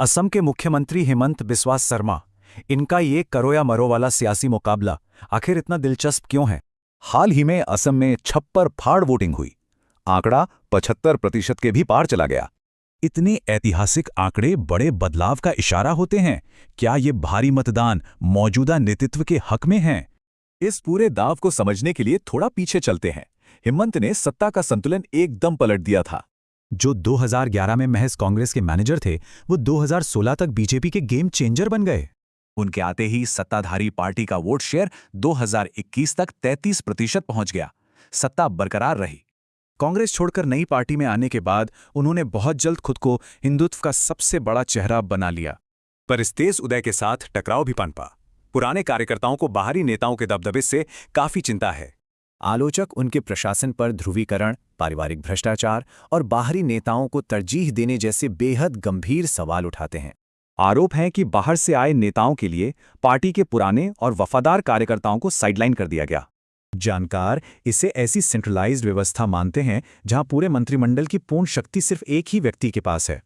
असम के मुख्यमंत्री हेमंत बिस्वा शर्मा, इनका ये करो या मरो वाला सियासी मुकाबला आखिर इतना दिलचस्प क्यों है? हाल ही में असम में छप्पर फाड़ वोटिंग हुई। आंकड़ा 75% के भी पार चला गया। इतने ऐतिहासिक आंकड़े बड़े बदलाव का इशारा होते हैं। क्या ये भारी मतदान मौजूदा नेतृत्व के हक में है? इस पूरे दांव को समझने के लिए थोड़ा पीछे चलते हैं। हेमंत ने सत्ता का संतुलन एकदम पलट दिया था। जो 2011 में महज कांग्रेस के मैनेजर थे, वो 2016 तक बीजेपी के गेम चेंजर बन गए। उनके आते ही सत्ताधारी पार्टी का वोट शेयर 2021 तक 33% पहुंच गया। सत्ता बरकरार रही। कांग्रेस छोड़कर नई पार्टी में आने के बाद उन्होंने बहुत जल्द खुद को हिंदुत्व का सबसे बड़ा चेहरा बना लिया। पर इस तेज उदय के साथ टकराव भी पनपा। पुराने कार्यकर्ताओं को बाहरी नेताओं के दबदबे से काफी चिंता है। आलोचक उनके प्रशासन पर ध्रुवीकरण, पारिवारिक भ्रष्टाचार और बाहरी नेताओं को तरजीह देने जैसे बेहद गंभीर सवाल उठाते हैं। आरोप है कि बाहर से आए नेताओं के लिए पार्टी के पुराने और वफादार कार्यकर्ताओं को साइडलाइन कर दिया गया। जानकार इसे ऐसी सेंट्रलाइज्ड व्यवस्था मानते हैं जहां पूरे मंत्रिमंडल की पूर्ण शक्ति सिर्फ एक ही व्यक्ति के पास है।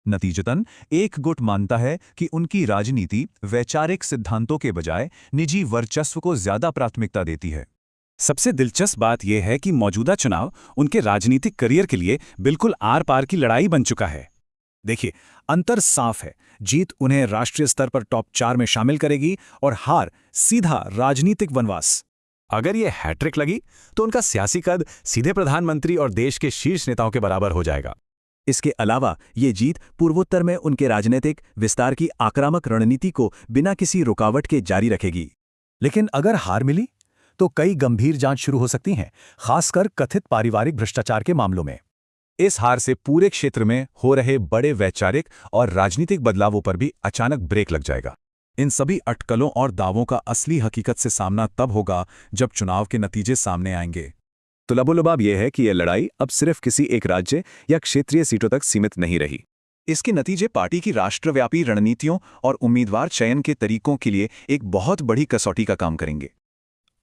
नतीजतन एक गुट मानता है कि उनकी राजनीति वैचारिक सिद्धांतों के बजाय निजी वर्चस्व को ज्यादा प्राथमिकता देती है। सबसे दिलचस्प बात यह है कि मौजूदा चुनाव उनके राजनीतिक करियर के लिए बिल्कुल आर पार की लड़ाई बन चुका है। देखिए, अंतर साफ है। जीत उन्हें राष्ट्रीय स्तर पर टॉप 4 में शामिल करेगी और हार सीधा राजनीतिक वनवास। अगर ये हैट्रिक लगी तो उनका सियासी कद सीधे प्रधानमंत्री और देश के शीर्ष नेताओं के बराबर हो जाएगा। इसके अलावा ये जीत पूर्वोत्तर में उनके राजनीतिक विस्तार की आक्रामक रणनीति को बिना किसी रुकावट के जारी रखेगी। लेकिन अगर हार मिली तो कई गंभीर जांच शुरू हो सकती हैं, खासकर कथित पारिवारिक भ्रष्टाचार के मामलों में। इस हार से पूरे क्षेत्र में हो रहे बड़े वैचारिक और राजनीतिक बदलावों पर भी अचानक ब्रेक लग जाएगा। इन सभी अटकलों और दावों का असली हकीकत से सामना तब होगा जब चुनाव के नतीजे सामने आएंगे। तो लबोलबाब यह है कि यह लड़ाई अब सिर्फ किसी एक राज्य या क्षेत्रीय सीटों तक सीमित नहीं रही। इसके नतीजे पार्टी की राष्ट्रव्यापी रणनीतियों और उम्मीदवार चयन के तरीकों के लिए एक बहुत बड़ी कसौटी का काम करेंगे।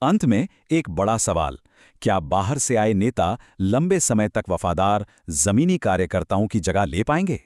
अंत में एक बड़ा सवाल, क्या बाहर से आए नेता लंबे समय तक वफादार जमीनी कार्यकर्ताओं की जगह ले पाएंगे?